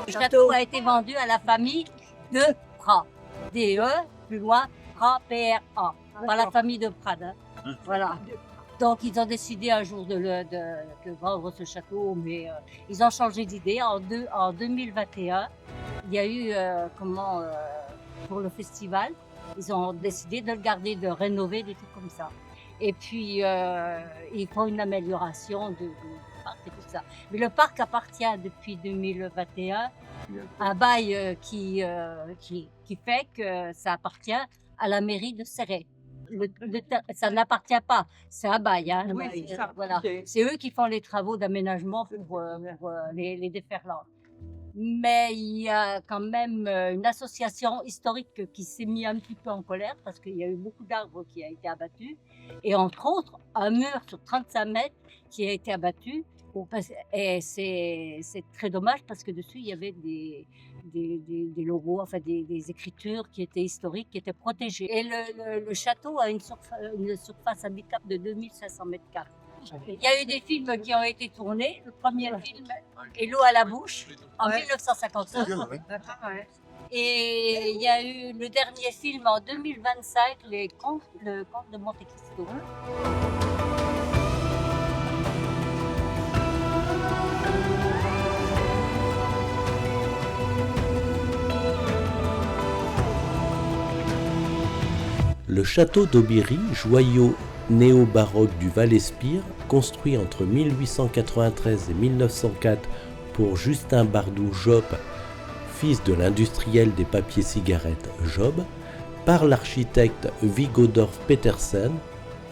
Le château a été vendu à la famille de Prat. D-E, plus loin, Prat, P-R-A. Par la famille de Prade. Hein. Voilà. Donc, ils ont décidé un jour de vendre ce château, mais ils ont changé d'idée. En 2021, il y a eu, pour le festival, ils ont décidé de le garder, de rénover, des trucs comme ça. Et puis, ils font une amélioration du parc et tout ça. Mais le parc appartient depuis 2021 à un bail qui fait que ça appartient à la mairie de Céret. Ça n'appartient pas, c'est un bail. Hein, oui, c'est ça. Voilà. Okay. C'est eux qui font les travaux d'aménagement pour les déferlantes. Mais il y a quand même une association historique qui s'est mise un petit peu en colère parce qu'il y a eu beaucoup d'arbres qui ont été abattus. Et entre autres, un mur sur 35 mètres qui a été abattu. Et c'est très dommage parce que dessus, il y avait des logos, enfin des écritures qui étaient historiques, qui étaient protégées. Et le château a une surface habitable de 2500 mètres carrés. Il y a eu des films qui ont été tournés. Le premier film est L'eau à la bouche, en 1959. Et il y a eu le dernier film en 2025, le Comte de Monte Cristo. Le château d'Aubiry, joyau néo-baroque du Val-Espire, construit entre 1893 et 1904 pour Justin Bardou Job, fils de l'industriel des papiers cigarettes Job, par l'architecte Vigodorf Petersen,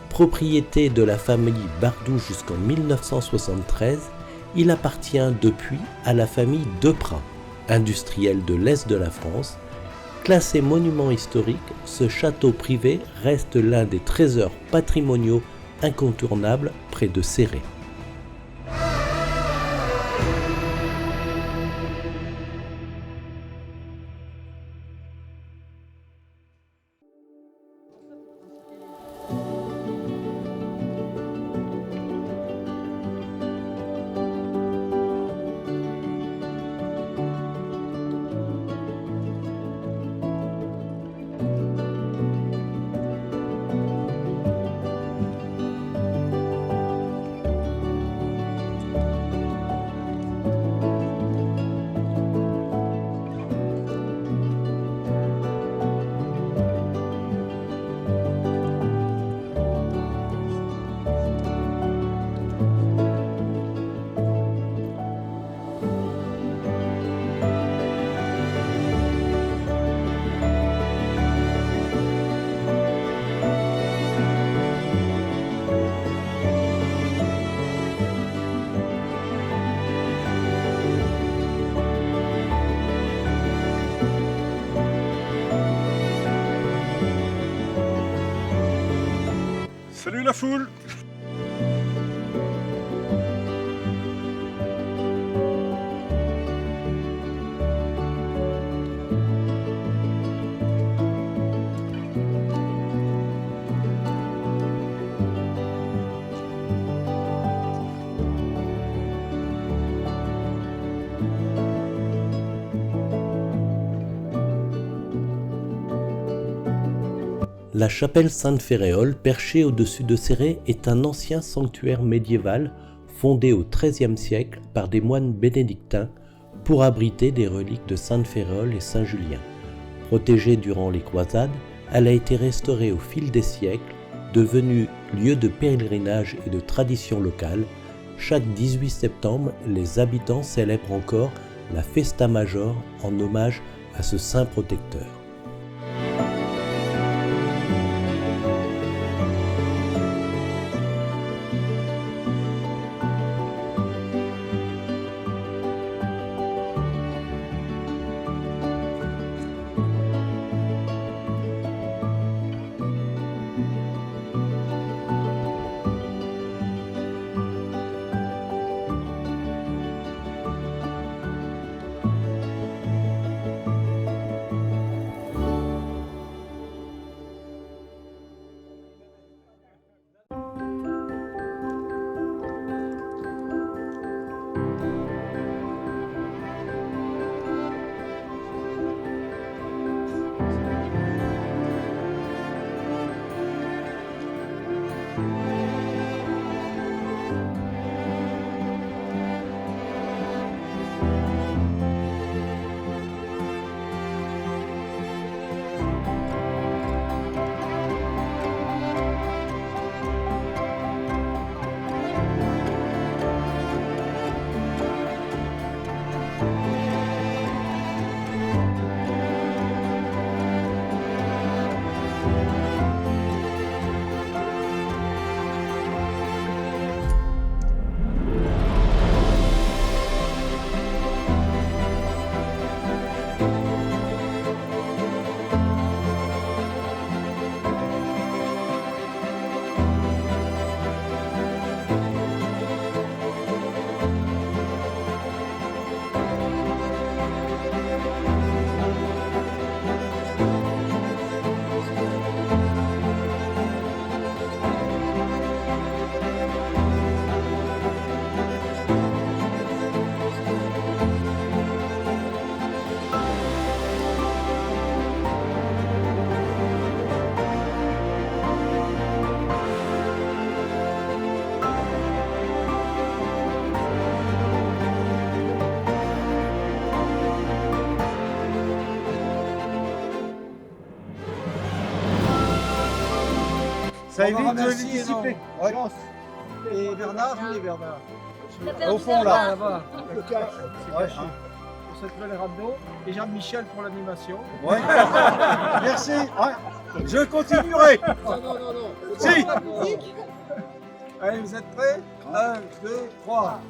propriété de la famille Bardou jusqu'en 1973, il appartient depuis à la famille Deprat, industriel de l'Est de la France. Classé monument historique, ce château privé reste l'un des trésors patrimoniaux incontournables près de Céret. Salut la foule! La chapelle Sainte-Féréole, perchée au-dessus de Céret, est un ancien sanctuaire médiéval fondé au XIIIe siècle par des moines bénédictins pour abriter des reliques de Sainte-Féréole et Saint-Julien. Protégée durant les croisades, elle a été restaurée au fil des siècles, devenue lieu de pèlerinage et de tradition locale. Chaque 18 septembre, les habitants célèbrent encore la Festa Major en hommage à ce saint protecteur. Ça évite de les dissiper. Ouais. Et Bernard, il est Bernard. Au fond là. Là-bas. Ouais. Pour cette belle rando. Et Jean-Michel pour l'animation. Ouais. Merci. Ouais. Je continuerai. Non. Si. Allez, vous êtes prêts 1, 2, 3.